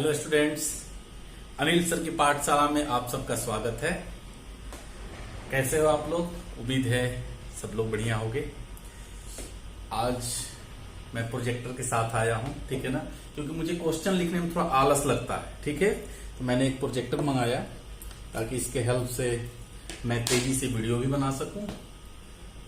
Hello students, Anil sir की पाठशाला में आप सबका स्वागत है। कैसे हो आप लोग? उम्मीद है सब लोग बढ़िया होंगे। आज मैं प्रोजेक्टर के साथ आया हूं, ठीक है ना, क्योंकि मुझे क्वेश्चन लिखने में थोड़ा आलस लगता है। ठीक है, तो मैंने एक प्रोजेक्टर मंगाया ताकि इसके हेल्प से मैं तेजी से वीडियो भी बना सकूं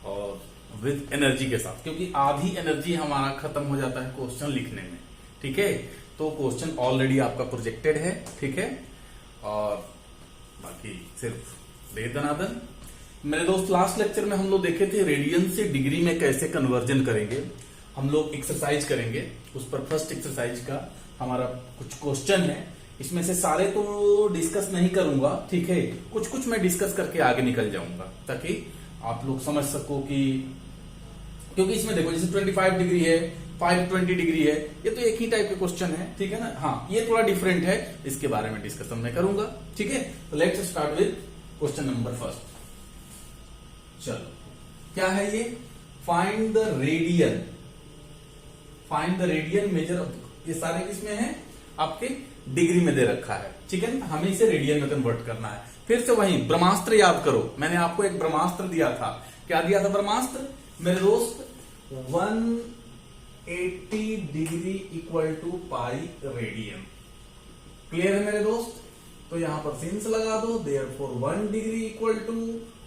और विद एनर्जी के साथ, क्योंकि आधी एनर्जी हमारा खत्म हो जाता है क्वेश्चन लिखने में। ठीक है, तो क्वेश्चन ऑलरेडी आपका प्रोजेक्टेड है, ठीक है, और बाकी सिर्फ दे दनादन। मेरे दोस्त, लास्ट लेक्चर में हम लोग देखे थे रेडियन से डिग्री में कैसे कन्वर्जन करेंगे। हम लोग एक्सरसाइज करेंगे, उस पर फर्स्ट एक्सरसाइज का हमारा कुछ क्वेश्चन है। इसमें से सारे तो डिस्कस नहीं करूंगा, ठीक है, कुछ कुछ मैं डिस्कस करके आगे निकल जाऊंगा ताकि आप लोग समझ सको कि, क्योंकि इसमें देखो जैसे 25 डिग्री है, 520 डिग्री है, ये तो एक ही टाइप के क्वेश्चन है, ठीक है ना। हाँ, ये थोड़ा डिफरेंट है, इसके बारे में डिस्कशन मैं करूंगा, ठीक है। तो let's start with question number first. चलो, क्या है ये? Find the radian, find the radian major. ये सारे किसमें है? आपके डिग्री में दे रखा है, ठीक है ना। हमें इसे रेडियन में कन्वर्ट करना है। फिर से वही ब्रह्मास्त्र याद करो, मैंने आपको एक ब्रह्मास्त्र दिया था। क्या दिया था ब्रह्मास्त्र मेरे दोस्त? 180 degree equal to pi radian. Clear है मेरे दोस्त? तो यहां पर सिंस लगा दो। Therefore 1 degree equal to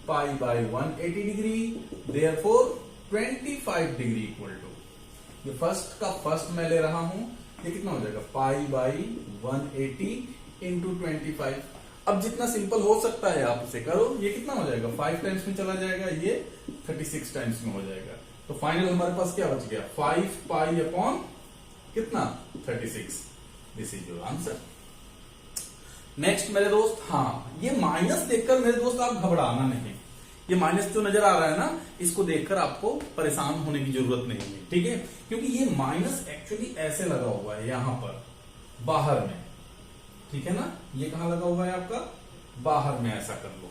pi by 180 degree, therefore 25 degree equal to, ये फर्स्ट का फर्स्ट मैं ले रहा हूं, ये कितना हो जाएगा? Pi by 180 into 25। अब जितना सिंपल हो सकता है आप उसे करो। ये कितना हो जाएगा? 5 टाइम्स में चला जाएगा, ये 36 टाइम्स में हो जाएगा। तो फाइनल हमारे पास क्या बच गया? 5 पाई अपॉन कितना? 36। This is your answer. Next मेरे दोस्त, हाँ, ये माइनस देखकर मेरे दोस्त आप घबराना नहीं। ये माइनस जो नजर आ रहा है ना, इसको देखकर आपको परेशान होने की जरूरत नहीं है, ठीक है, क्योंकि ये माइनस एक्चुअली ऐसे लगा हुआ है यहां पर बाहर में, ठीक है ना। ये कहां लगा हुआ है आपका? बाहर में। ऐसा कर लो।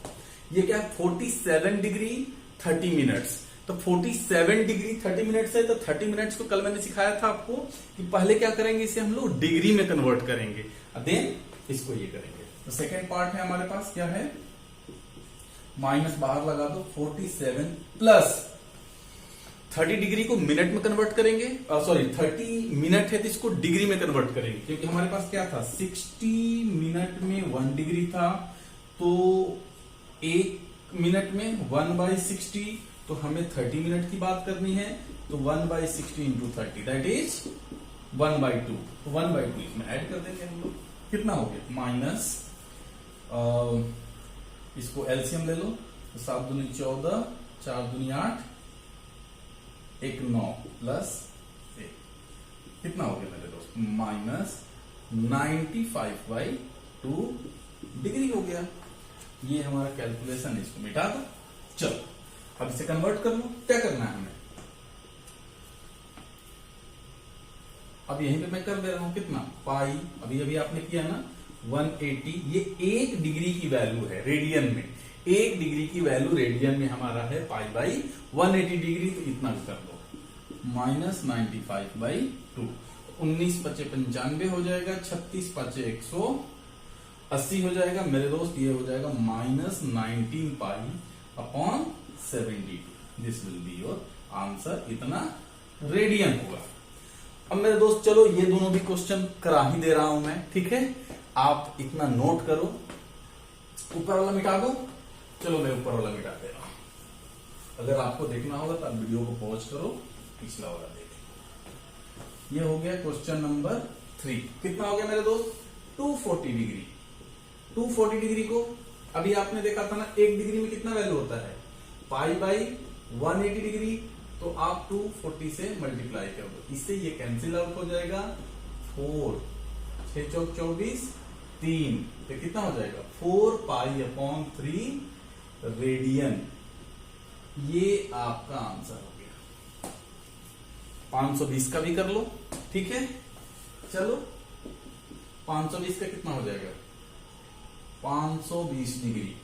ये क्या है? 47 डिग्री 30 मिनट्स। तो 47 डिग्री 30 मिनट्स है, तो 30 मिनट्स को कल मैंने सिखाया था आपको कि पहले क्या करेंगे, इसे हम लोग डिग्री में कन्वर्ट करेंगे, देन इसको ये करेंगे। तो सेकेंड पार्ट है हमारे पास, क्या है? माइनस बाहर लगा दो। 47 प्लस 30 डिग्री को मिनट में कन्वर्ट करेंगे, सॉरी 30 मिनट है तो इसको डिग्री में कन्वर्ट करेंगे, क्योंकि हमारे पास क्या था? 60 मिनट में 1 डिग्री था, तो 1 मिनट में 1/60, तो हमें 30 मिनट की बात करनी है, तो 1/60 इंटू 30 दैट इज 1/2। तो 1/2 इसमें ऐड कर देंगे हम लोग। कितना हो गया? माइनस, इसको एलसीएम ले लो, तो 7 दूनी 14, 4 दूनी 8, 1 9 प्लस 1, कितना हो गया मेरे दोस्त? माइनस 95/2 डिग्री हो गया। ये हमारा कैलकुलेशन है, इसको मिटा दो। चलो, अब इसे कन्वर्ट कर लो। क्या करना है हमें? अब यहीं पे मैं कर दे रहा हूं, कितना? पाई, अभी अभी आपने किया ना, 180। ये 1 डिग्री की वैल्यू है रेडियन में। 1 डिग्री की वैल्यू रेडियन में हमारा है पाई बाई 180 डिग्री, तो इतना भी कर दो। माइनस 95/2, 19 5 95 हो जाएगा, 36 5 180 हो जाएगा मेरे दोस्त। ये हो जाएगा minus 19 pi upon 72। This will be your answer. इतना रेडियन होगा। अब मेरे दोस्त चलो, ये दोनों भी क्वेश्चन करा ही दे रहा हूं मैं, ठीक है। आप इतना नोट करो। ऊपर वाला मिटा दो। चलो, मैं ऊपर वाला मिटा दे रहा हूं। अगर आपको देखना होगा तो आप वीडियो को पॉज करो, पिछला वाला देखें। ये हो गया क्वेश्चन नंबर 3। कितना हो गया मेरे दोस्त? 240 डिग्री। 240 डिग्री को अभी आपने देखा था ना, 1 डिग्री में कितना वैल्यू होता है? पाई बाई 180 डिग्री। तो आप 240 से मल्टीप्लाई कर दो, इससे ये कैंसिल आउट हो जाएगा। 4 6 चौक 24, 3, तो कितना हो जाएगा? 4 पाई अपॉन 3 रेडियन। ये आपका आंसर हो गया। 520 का भी कर लो, ठीक है। चलो, 520 का कितना हो जाएगा? 520 डिग्री,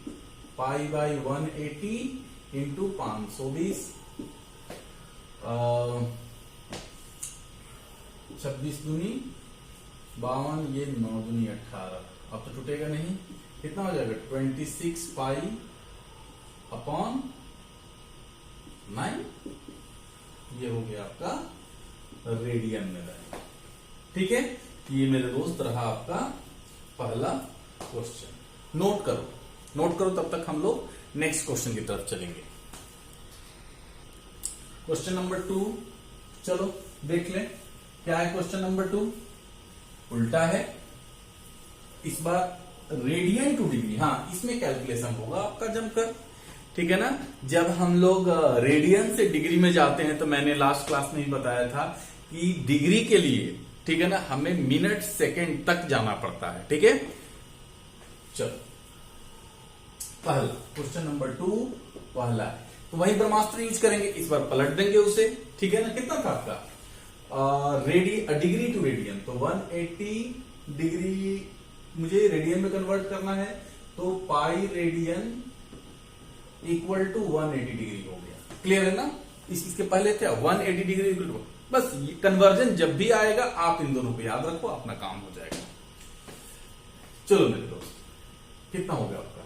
पाई बाई 180 इंटू 520, 26 दूनी 52, ये 9 दूनी 18, अब तो टूटेगा नहीं, कितना हो जाएगा 26 पाई अपॉन 9, ये हो गया आपका रेडियन में रहेगा। ठीक है, ये मेरे दोस्त रहा आपका पहला क्वेश्चन। नोट करो, तब तक हम लोग नेक्स्ट क्वेश्चन की तरफ चलेंगे। क्वेश्चन नंबर 2, चलो देख लें क्या है क्वेश्चन नंबर 2। उल्टा है, इस बार रेडियन टू डिग्री। हाँ, इसमें कैलकुलेशन होगा आपका जमकर, ठीक है ना। जब हम लोग रेडियन से डिग्री में जाते हैं तो मैंने लास्ट क्लास में ही बताया था कि डिग्री के लिए, ठीक है ना, हमें मिनट सेकंड तक जाना पड़ता है। ठीक है, चलो पहला क्वेश्चन नंबर 2 पहला है, तो वही ब्रह्मास्त्र यूज करेंगे, इस बार पलट देंगे उसे। ठीक है ना, कितना था आपका डिग्री टू रेडियन, तो 180 डिग्री मुझे रेडियन में कन्वर्ट करना है, तो pi radian equal to 180 degree हो गया। क्लियर है ना, इसके पहले क्या 180 डिग्री इक्वल टू, बस ये कन्वर्जन जब भी आएगा आप इन दोनों को याद रखो, अपना काम हो जाएगा। चलो मेरे दोस्त, कितना हो गया आपका?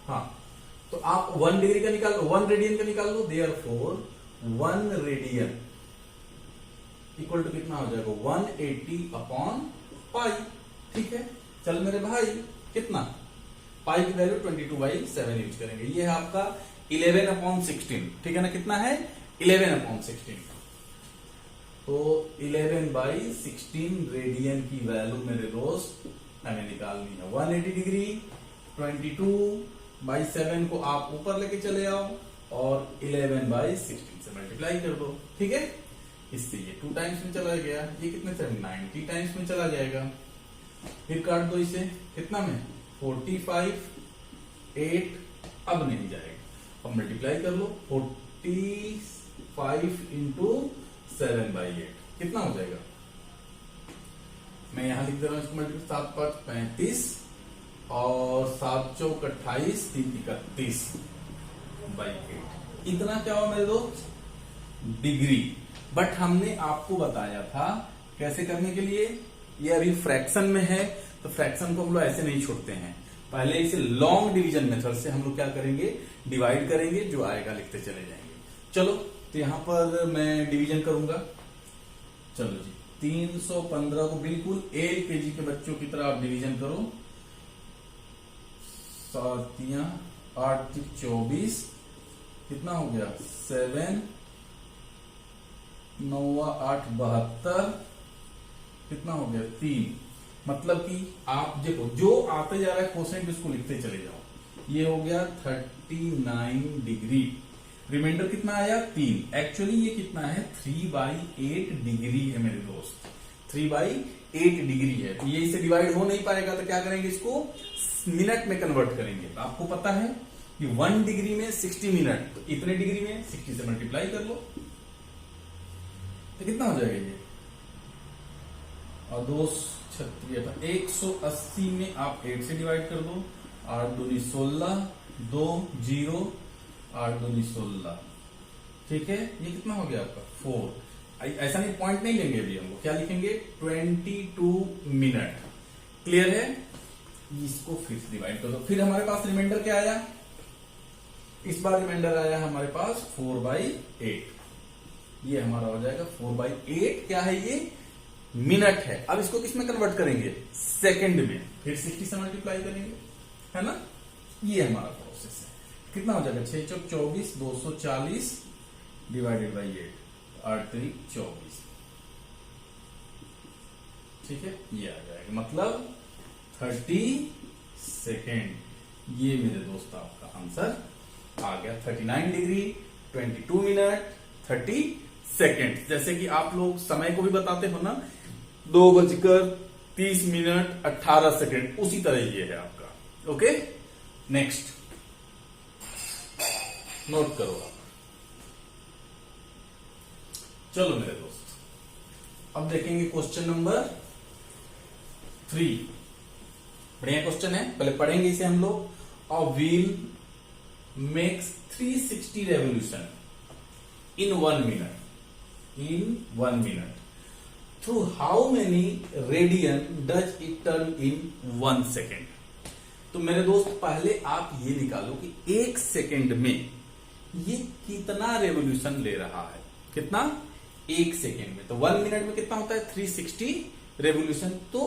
हाँ, तो आप 1 डिग्री का निकाल लो, 1 रेडियन का निकाल लो, देयरफॉर 1 रेडियन इक्वल टू कितना हो जाएगा 180 अपॉन पाई। ठीक है, चल मेरे भाई, कितना पाई की वैल्यू 22/7 यूज करेंगे। ये है आपका 11 अपॉन 16। ठीक है ना, कितना है 11 अपॉन 16, तो 11/16 रेडियन की वैल्यू मेरे दोस्त हमें निकालनी है। 180 डिग्री 22/7 को आप ऊपर लेके चले आओ और 11/16 से मल्टीप्लाई कर दो। ठीक है, इससे ये 2 टाइम्स में चला गया, ये कितने से 90 टाइम्स में चला जाएगा। फिर काट दो इसे, कितना में 45, 8 अब नहीं जाएगा, अब मल्टीप्लाई कर लो 45 इंटू 7/8 कितना हो जाएगा। मैं यहां लिख दे रहा हूं इसको मल्टीप्लाई, 7 5 35 और 7 चौक 28, 3 31/8। इतना क्या हुआ मेरे दोस्त डिग्री। बट हमने आपको बताया था कैसे करने के लिए, ये अभी फ्रैक्शन में है तो फ्रैक्शन को हम लोग ऐसे नहीं छोड़ते हैं, पहले इसे लॉन्ग डिवीजन मेथड से हम लोग क्या करेंगे, डिवाइड करेंगे, जो आएगा लिखते चले जाएंगे। चलो, तो यहां पर मैं डिवीजन करूंगा। चलो जी, 315 को बिल्कुल LKG के बच्चों की तरह आप डिवीजन करो। 7 8 24 कितना हो गया 7 9 8 72 कितना हो गया 3। मतलब कि आप देखो जो आते जा रहा है कोसेंट उसको लिखते चले जाओ। ये हो गया 39 डिग्री, रिमाइंडर कितना आया 3। एक्चुअली ये कितना है 3/8 डिग्री है मेरे दोस्त, 3/8 डिग्री है। तो ये इसे डिवाइड हो नहीं पाएगा, तो क्या करेंगे, इसको मिनट में कन्वर्ट करेंगे। तो आपको पता है कि 1 डिग्री में 60 मिनट, तो इतने डिग्री में 60 से मल्टीप्लाई कर लो, तो कितना हो जाएगा ये, और 2 180 में आप 8 से डिवाइड कर दो, 8 दूनी 16, 2 0, 8 दूनी 16। ठीक है, ये कितना हो गया आपका 4। ऐसा नहीं, पॉइंट नहीं लेंगे अभी हम लोग, क्या लिखेंगे 22 मिनट। क्लियर है, इसको फिर से डिवाइड कर दो। फिर हमारे पास रिमाइंडर क्या आया, इस बार रिमाइंडर आया हमारे पास 4/8। ये हमारा हो जाएगा 4/8, क्या है ये मिनट है। अब इसको किस में कन्वर्ट करेंगे, सेकंड में, फिर 60 से मल्टीप्लाई करेंगे, है ना। ये हमारा प्रोसेस है। कितना हो जाएगा 6 चौक 24, 240 डिवाइडेड बाई 8, 8 3 24। ठीक है, ये आ जाएगा, मतलब 30 सेकेंड। ये मेरे दोस्त आपका आंसर आ गया 39 डिग्री 22 मिनट 30 सेकेंड। जैसे कि आप लोग समय को भी बताते हो ना, 2:30 18 सेकेंड, उसी तरह ये है आपका। ओके, नेक्स्ट नोट करो आप। चलो मेरे दोस्त, अब देखेंगे क्वेश्चन नंबर 3। बढ़िया क्वेश्चन है, पहले पढ़ेंगे इसे हम लोग। A wheel makes 360 revolution in 1 minute. Through how many radian does it turn in 1 second. तो मेरे दोस्त पहले आप ये निकालो कि 1 सेकेंड में ये कितना रेवोल्यूशन ले रहा है। कितना? 1 सेकेंड में। तो 1 मिनट में कितना होता है? 360 रेवोल्यूशन। तो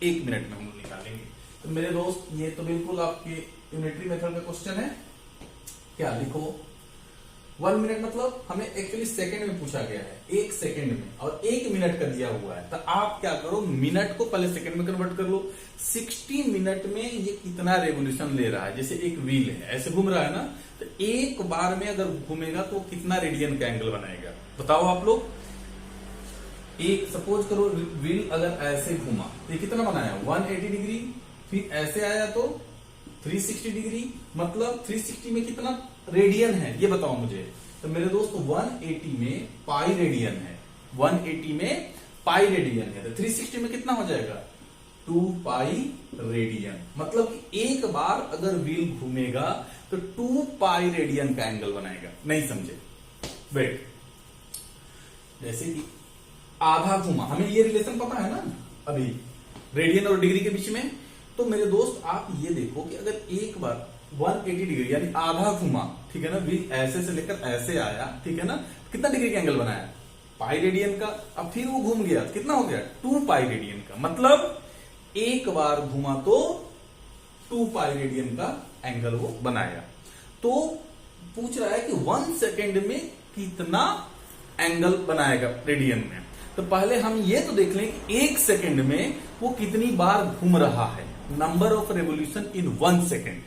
1 मिनट में हम लोग निकालेंगे। तो मेरे दोस्त ये तो बिल्कुल आपके यूनिटरी मेथड का क्वेश्चन है। क्या लिखो? 1 मिनट मतलब हमें एक्चुअली सेकंड में पूछा गया है, 1 सेकंड में, और 1 मिनट का दिया हुआ है। तो आप क्या करो, मिनट को पहले सेकंड में कन्वर्ट कर लो। 60 मिनट में ये कितना रेवोल्यूशन ले रहा है? जैसे एक व्हील है, ऐसे घूम रहा है ना, तो एक बार में अगर घूमेगा तो कितना रेडियन का एंगल बनाएगा? बताओ आप लोग। एक सपोज करो व्हील अगर ऐसे घूमा तो ये कितना बनाया? 180 डिग्री। फिर ऐसे आया तो 360 डिग्री। मतलब 360 में कितना रेडियन है ये बताओ मुझे। तो मेरे दोस्त 180 में पाई रेडियन है। 180 में पाई रेडियन है। तो 360 में कितना हो जाएगा? 2 पाई रेडियन। मतलब कि एक बार अगर व्हील घूमेगा तो 2 पाई रेडियन का एंगल बनाएगा। नहीं समझे? वेट, जैसे कि आधा घुमा, हमें ये रिलेशन पता है ना अभी रेडियन और डिग्री के बीच में। तो मेरे दोस्त आप ये देखो कि अगर एक बार 180 डिग्री यानी आधा घुमा, ठीक है ना, व्हील ऐसे से लेकर ऐसे आया, ठीक है ना, कितना डिग्री का एंगल बनाया? पाई रेडियन का। अब फिर वो घूम गया, कितना हो गया? 2 पाई रेडियन का। मतलब एक बार घुमा तो 2 पाई रेडियन का एंगल वो बनाया। तो पूछ रहा है कि 1 सेकेंड में कितना एंगल बनाएगा रेडियन में। तो पहले हम ये तो देख लें कि 1 सेकेंड में वो कितनी बार घूम रहा है। Number of revolution in 1 second.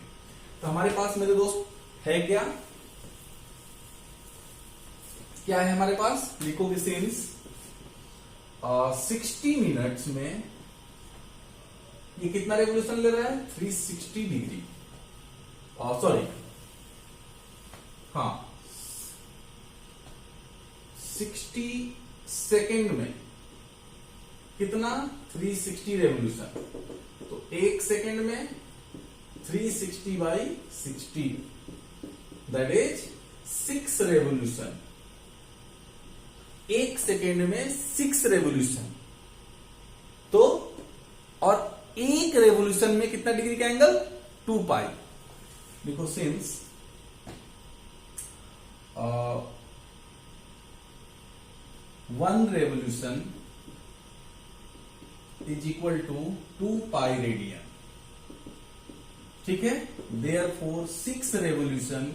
तो हमारे पास मेरे दोस्त है क्या? क्या है हमारे पास? लिखोगे सिंस 60 मिनट्स में ये कितना रेवोल्यूशन ले रहा है? 360 डिग्री। सॉरी, हाँ, 60 सेकेंड में कितना? 360 रेवोल्यूशन। तो 1 सेकेंड में 360 by 60, that is 6 revolution. 1 second में 6 रेवोल्यूशन। तो और 1 रेवोल्यूशन में कितना डिग्री का एंगल? 2 पाई। देखो since 1 revolution is equal to 2 pi radian, ठीक है। Therefore 6 revolution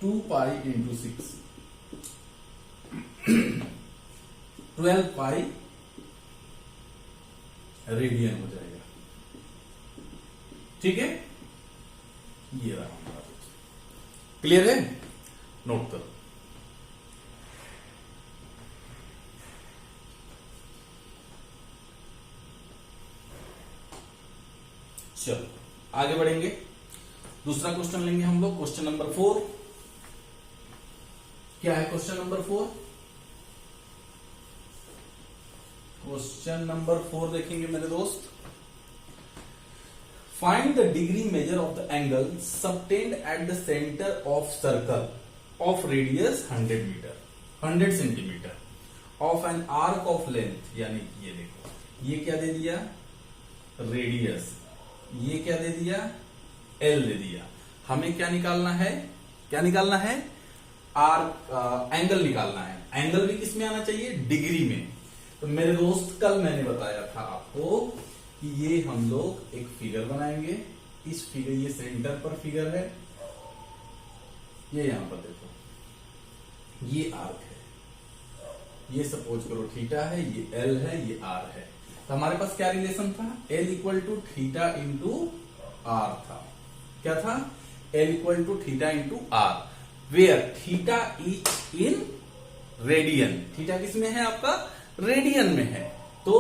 2 pi into 6 12 pi radian हो जाएगा, ठीक है। ये रहा हमारा। क्लियर है? नोट करो। चलो आगे बढ़ेंगे। दूसरा क्वेश्चन लेंगे हम लोग, क्वेश्चन नंबर 4। क्या है क्वेश्चन नंबर 4? क्वेश्चन नंबर 4 देखेंगे मेरे दोस्त। Find the degree measure of the angle subtended at the centre of circle of radius 100 metre 100 centimetre of an arc of length. यानी ये देखो, ये क्या दे दिया? रेडियस। ये क्या दे दिया? एल दे दिया। हमें क्या निकालना है? क्या निकालना है? आर्क एंगल निकालना है। एंगल भी किस में आना चाहिए? डिग्री में। तो मेरे दोस्त कल मैंने बताया था आपको कि ये हम लोग एक फिगर बनाएंगे। इस फिगर, ये सेंटर पर फिगर है, ये यहां पर देखो, ये आर्क है, ये सपोज करो थीटा है, ये एल है, ये आर है। तो हमारे पास क्या रिलेशन था? L equal to theta into R था। क्या था? L equal to theta into R, where theta is in radian. Theta किस में है आपका? रेडियन में है। तो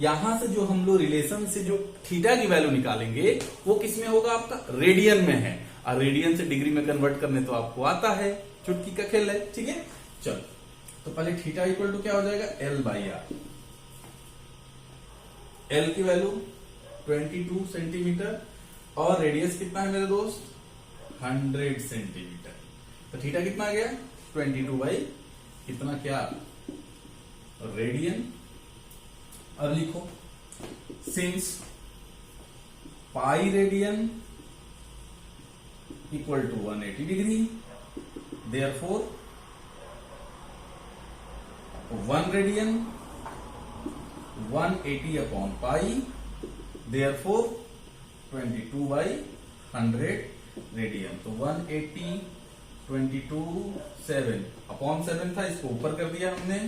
यहां से जो हम लोग रिलेशन से जो थीटा की वैल्यू निकालेंगे वो किस में होगा? आपका रेडियन में है। और रेडियन से डिग्री में कन्वर्ट करने तो आपको आता है, चुटकी का खेल है, ठीक है। चलो, तो पहले थीटा इक्वल टू क्या हो जाएगा? L by R. एल की वैल्यू 22 सेंटीमीटर और रेडियस कितना है मेरे दोस्त? 100 सेंटीमीटर। तो थीटा कितना आ गया? 22 बाई कितना? क्या रेडियन। अब लिखो since pi radian equal to 180 degree, therefore 1 radian 180 upon pi, therefore 22/100 radian. तो 180 22 7 अपॉन 7 था, इसको ऊपर कर दिया हमने,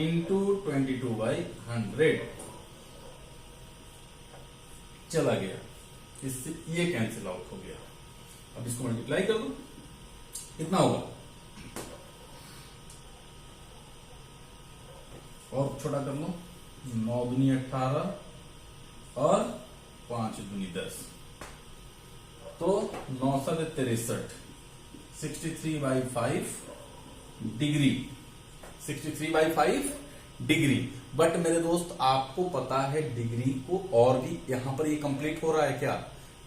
इंटू 22/100 चला गया, इससे ये कैंसिल आउट हो गया। अब इसको मल्टीप्लाई कर दो, कितना होगा, और छोटा कर लो, 9 दूनी 18 और 5 दूनी 10, तो 9 7 63, 63/5 डिग्री, 63/5 डिग्री। बट मेरे दोस्त आपको पता है डिग्री को और भी यहां पर ये कंप्लीट हो रहा है क्या,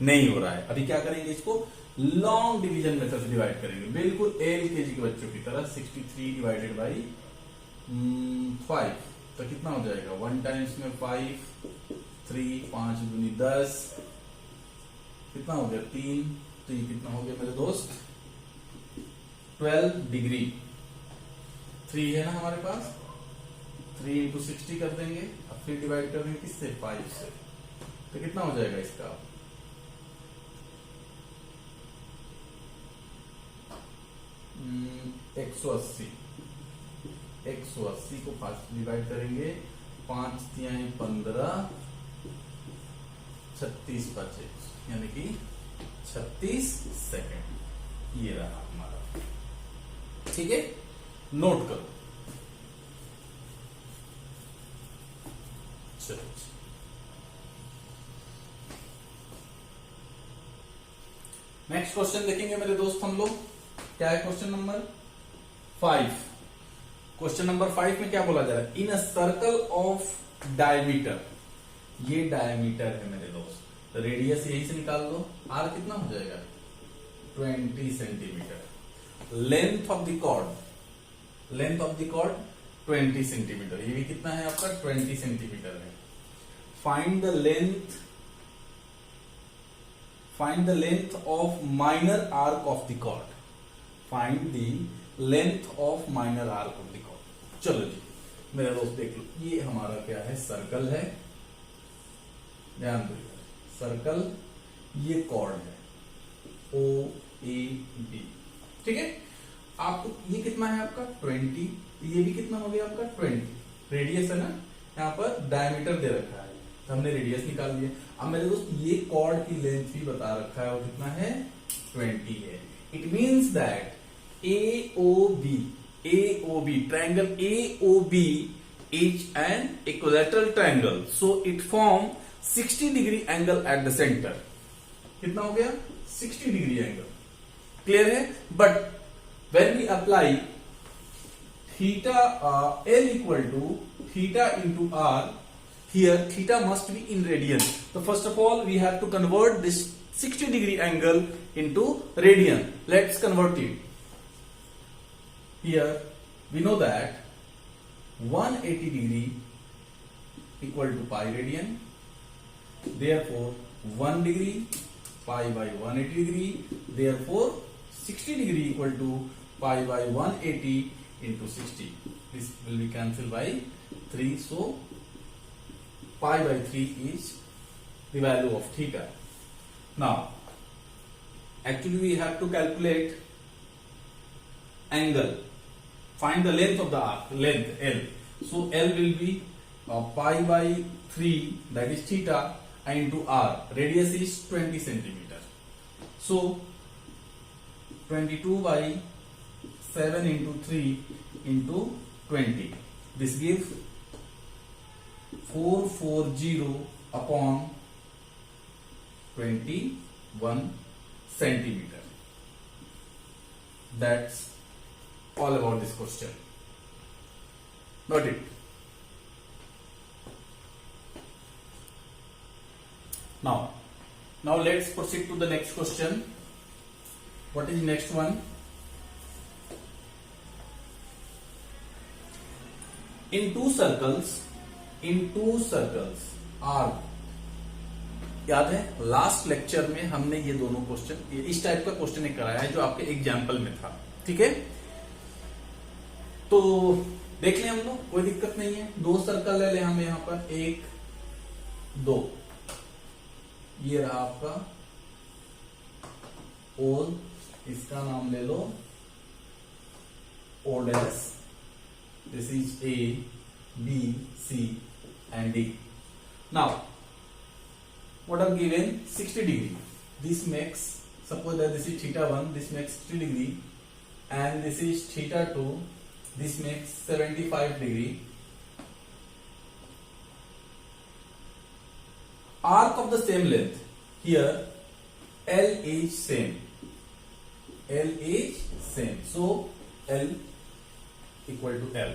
नहीं हो रहा है। अभी क्या करेंगे, इसको लॉन्ग डिवीजन मेथड से डिवाइड करेंगे, बिल्कुल एलकेजी के बच्चों की तरह। 63 डिवाइडेड बाई 5, तो कितना हो जाएगा, 1 टाइम्स में 5, 3, 5 दूनी 10, कितना हो गया 3, तो ये कितना हो गया मेरे दोस्त 12 डिग्री। 3 है ना हमारे पास, 3 इंटू 60 कर देंगे, अब फिर डिवाइड कर देंगे किससे, 5 से, तो कितना हो जाएगा इसका 180। 180 को 5 से डिवाइड करेंगे, 5 तिहाई 15, 36 बचे, यानी कि 36 सेकेंड। ये रहा हमारा, ठीक है, नोट करो। चलो नेक्स्ट क्वेश्चन देखेंगे मेरे दोस्त हम लोग, क्या है क्वेश्चन नंबर 5। क्वेश्चन नंबर 5 में क्या बोला जा रहा है, इन अ सर्कल ऑफ डायमीटर, ये डायमीटर है मेरे दोस्त, रेडियस यही से निकाल दो, आर कितना हो जाएगा 20 centimetre, length of the chord, length of the chord 20 centimetre, ये भी कितना है आपका 20 सेंटीमीटर है। Find the length of minor arc of the chord, find the length of minor arc of the chord. चलो जी मेरे दोस्त देख लो, ये हमारा क्या है, सर्कल है, ध्यान दो, सर्कल, ये कॉर्ड है ओ ए बी, ठीक है। आपको ये कितना है आपका 20, ये भी कितना हो गया आपका 20, रेडियस है ना, यहाँ पर डायमीटर दे रखा है, तो हमने रेडियस निकाल दिया। अब मेरे दोस्त ये कॉर्ड की लेंथ भी बता रखा है, और कितना है 20 है। It means that AOB triangle AOB is an equilateral triangle, so it form 60 degree angle at the center। कितना हो गया 60 डिग्री एंगल, क्लियर है। But when we apply theta L equal to theta into R, here theta must be in radian, so first of all we have to convert this 60 degree angle into radian. Let's convert it. Here we know that 180 degree equal to pi radian, therefore 1 degree pi by 180 degree, therefore 60 degree equal to pi by 180 into 60. This will be cancelled by 3, so pi by 3 is the value of theta. Now actually we have to calculate angle, find the length of the arc, length L, so L will be pi by 3, that is theta, into R, radius is 20 centimeter, so 22 by 7 into 3 into 20, this gives 440 upon 21 centimeter. That's all about this question. Got it? Now let's proceed to the next question. What is the next one? In two circles are, याद है last lecture में हमने ये दोनों question, इस type का question एक कराया है जो आपके एग्जाम्पल में था, ठीक है। तो देख लें हम लोग, कोई दिक्कत नहीं है। दो सर्कल ले लें हम यहां पर, 1 2, ये रहा आपका ओल, इसका नाम ले लो O dash, this is A, B, C and D. Now what are given? 60 degree. This makes, suppose that this is theta 1, this makes 60 degree, and this is theta 2, this makes 75 degree. Arc of the same length, here L is same, so L equal to L.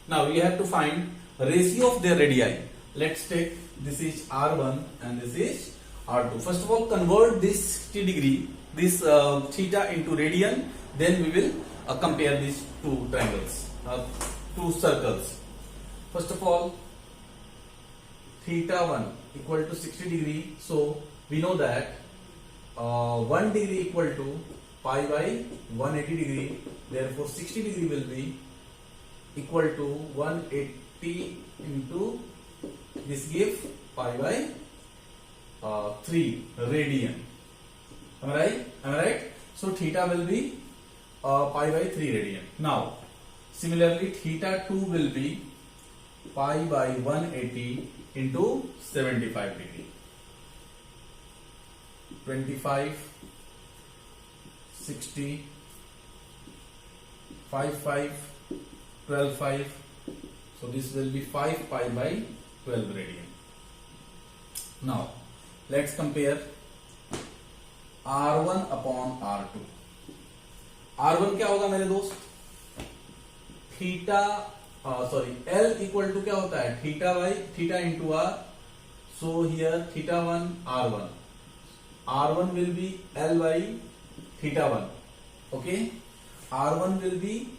Now we have to find ratio of their radii. Let's take, this is R1 and this is R2. First of all, convert this 60 degree, this theta into radian, then we will compare these two triangles, two circles. First of all, theta 1 equal to 60 degree, so we know that 1 degree equal to pi by 180 degree, therefore 60 degree will be equal to 180 into, this give pi by 3 radian. Am I right? So theta will be pi by 3 radian. Now similarly theta 2 will be pi by 180 into 75 degree, 25 60 5 5 12 5, so this will be 5 pi by 12 radian. Now let's compare R1 upon R2. R1 क्या होगा मेरे दोस्त? Theta L equal to क्या होता है? Theta by theta into R. So here theta 1 R1. R1 will be L by theta 1. Okay. R1 will be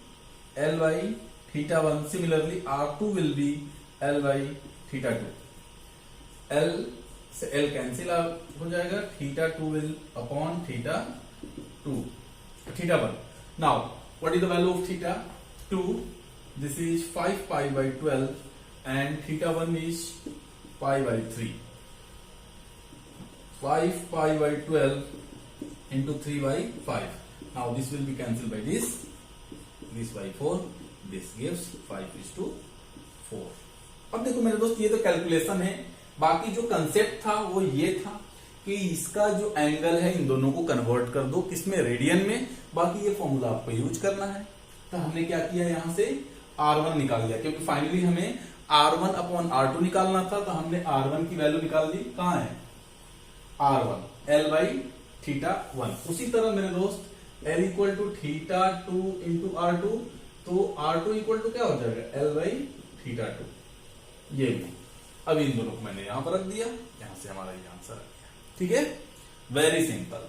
L by theta 1. Similarly R2 will be L by theta 2. L से L cancel हो जाएगा. theta 2 will upon theta 2. Theta 1. Now what is the value of theta 2? This is 5 pi by 12 and theta 1 is pi by 3. 5 pi by 12 into 3 by 5. Now this will be cancelled by this by 4. This gives 5 is to 4. अब देखो मेरे दोस्त, ये तो calculation है. बाकी जो concept था वो ये था कि इसका जो एंगल है इन दोनों को कन्वर्ट कर दो किसमें? रेडियन में. बाकी ये फॉर्मूला आपको यूज करना है. तो हमने क्या किया, यहां से R1 निकाल लिया क्योंकि फाइनली हमें R1 अपॉन R2 निकालना था. तो हमने R1 की वैल्यू निकाल दी. कहां है? R1 L by theta 1. उसी तरह मेरे दोस्त L equal to theta 2 into R2, तो R2 इक्वल टू क्या हो जाएगा? L by theta 2. ये अब इन दोनों को मैंने यहां पर रख दिया. यहां से हमारा ये आंसर आ गया. ठीक है, वेरी सिंपल.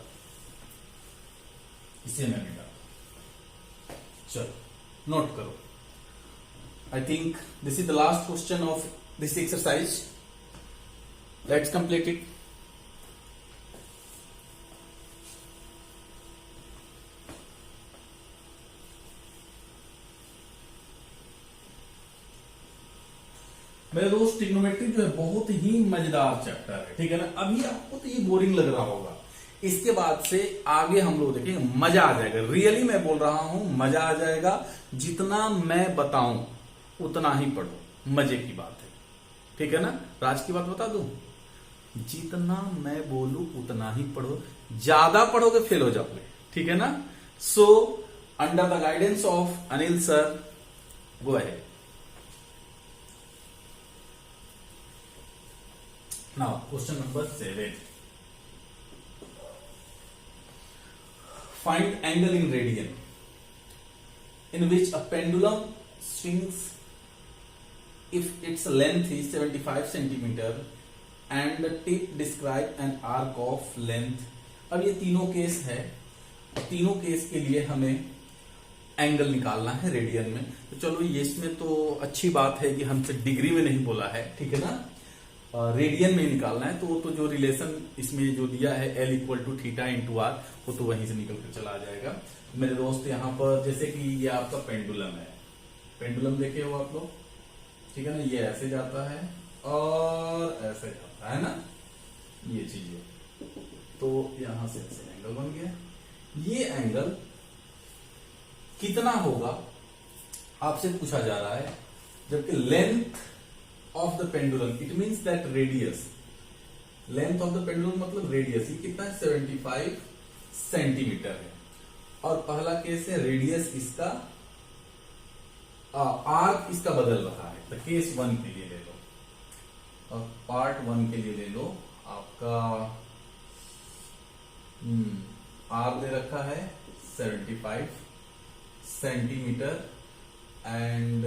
इसे मैंने डाला. चलो नोट करो. I think this is the last question of this exercise. Let's complete it. मेरे दोस्त ट्रिग्नोमेट्री जो है बहुत ही मजेदार चैप्टर है. ठीक है ना. अभी आपको तो ये बोरिंग लग रहा होगा. इसके बाद से आगे हम लोग देखेंगे, मजा आ जाएगा. रियली मैं बोल रहा हूं, मजा आ जाएगा. जितना मैं बताऊं उतना ही पढ़ो. मजे की बात है. ठीक है ना. राज की बात बता दूं, जितना मैं बोलूं उतना ही पढ़ो. ज्यादा पढ़ोगे फेल हो जाओगे. ठीक है ना. So under the guidance of Anil sir, go ahead. Now question number 7. Find angle in radian in which a pendulum swings if its length is 75 centimeter and the tip describe an arc of length. अब ये तीनों case है. तीनों case के लिए हमें angle निकालना है रेडियन में. तो तो चलो ये इसमें तो अच्छी बात है कि हमसे डिग्री में नहीं बोला है, ठीक है ना, रेडियन में निकालना है। तो जो रिलेशन इसमें जो दिया है L equal to theta into R, वो तो वहीं से निकल कर चला आ जाएगा मेरे दोस्त। यहाँ पर जैसे कि ये आपका पेंडुलम है, पेंडुलम देखे हो आप लोग, ठीक है ना, ये ऐसे जाता है और ऐसे जाता है ना, ये चीजें। तो यहां से ऐसे एंगल बन गया। ये एंगल कितना होगा आपसे पूछा जा रहा है, जबकि length of the pendulum, it means that radius, length of the pendulum मतलब रेडियस, ये कितना है 75 सेंटीमीटर है। और पहला केस है रेडियस इसका, आर्क इसका बदल रहा है। तो केस 1 के लिए ले लो, और पार्ट 1 के लिए ले लो आपका, आर दे रखा है 75 centimetre and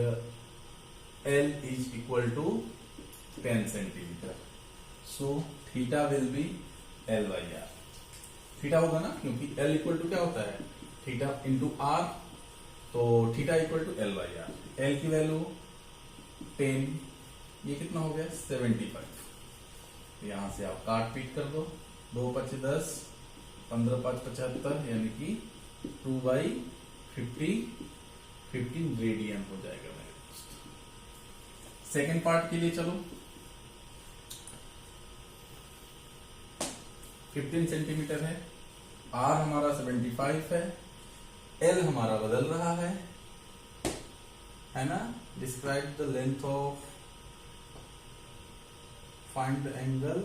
L is equal to 10 centimetre. So theta will be L by R, theta होगा ना, क्योंकि L इक्वल टू क्या होता है थीटा इंटू आर, तो theta equal to L by R। L की वैल्यू 10, ये कितना हो गया 75। यहां से आप काट पीट कर दो, 2 5 10, 15 5 75, यानी कि 2/50 15 रेडियन हो जाएगा मेरे दोस्त। सेकेंड पार्ट के लिए चलो, 15 सेंटीमीटर है, आर हमारा 75 है, एल हमारा बदल रहा है ना। Describe the length of, find the angle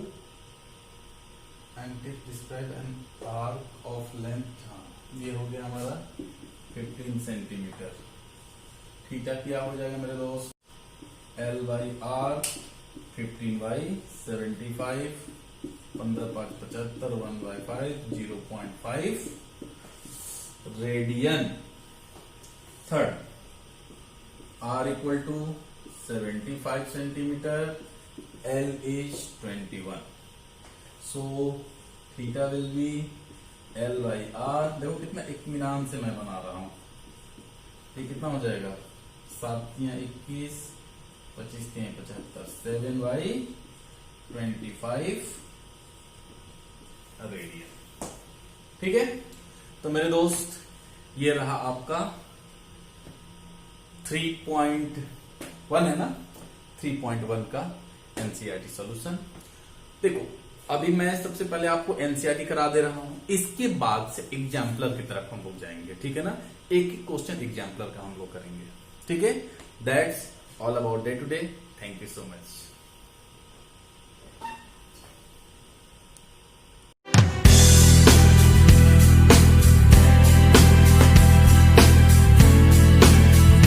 and describe N arc of length. हाँ, ये हो गया हमारा 15 सेंटीमीटर। थीटा क्या हो जाएगा मेरे दोस्त, L by R, 15 by 75, 15 5 75, 1 by 5, 0.5 radian. Third, R equal to 75 centimetre, L is 21, so theta will be L by R. देखो कितना इत्मीनान से मैं बना रहा हूं, ये कितना हो जाएगा 7 या 21, 25 के 75, 7 बाई 25 रेडियन। ठीक है, तो मेरे दोस्त ये रहा आपका 3.1 है ना, 3.1 का एनसीईआरटी सॉल्यूशन। देखो अभी मैं सबसे पहले आपको एनसीईआरटी करा दे रहा हूं, इसके बाद से एग्जाम्पलर की तरफ हम लोग जाएंगे, ठीक है ना। एक एक क्वेश्चन एग्जाम्पलर का हम लोग करेंगे, ठीक है। That's all about day to day. Thank you so much.